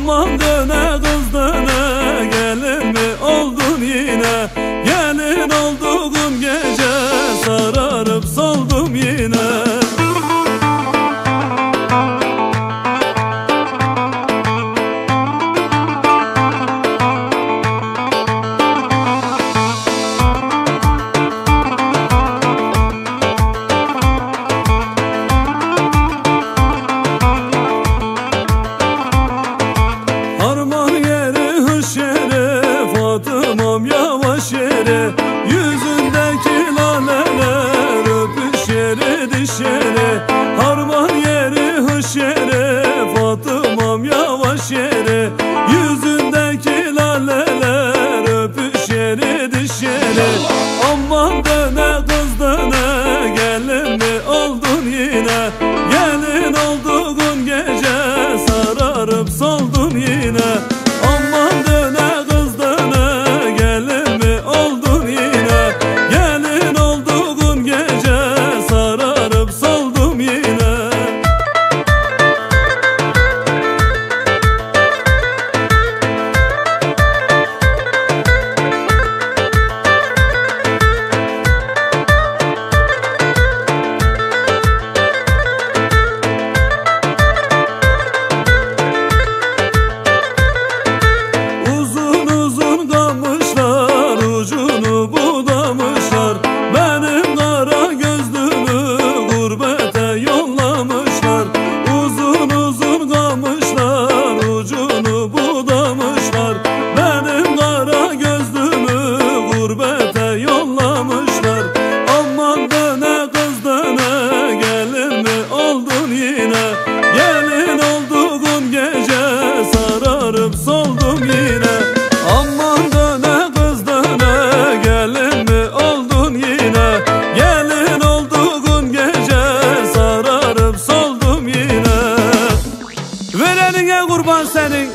Aman döne kız döne, gelin mi oldun yine? Gelin olduğum gece sararıp soldum yine. Harman yeri hış yeri, Fatımam yavaş yeri, yüzündeki laleler öpüş yeri diş yeri. Harman yeri hış yeri, Fatımam yavaş yeri, yüzündeki laleler öpüş yeri diş yeri. Aman döne kız döne, gelin mi oldun yine? Gelin olduğun gece sararıp soldun yine. Aman döne kız döne, gelin mi oldun yine? Gelin olduğun gece sararıp soldum yine. Ucunu budamışlar, benim kara gözlümü gurbete yollamışlar. Uzun uzun kalmışlar, ucunu budamışlar, benim kara gözlümü gurbete yollamışlar. Aman döne kız döne, gelin mi oldun yine? Gelin olduğun gece sararıp soldum yine. Aman döne kız döne, gelin mi oldun yine? Gelin olduğun gece sararıp soldum yine. Ver eline kurban senin.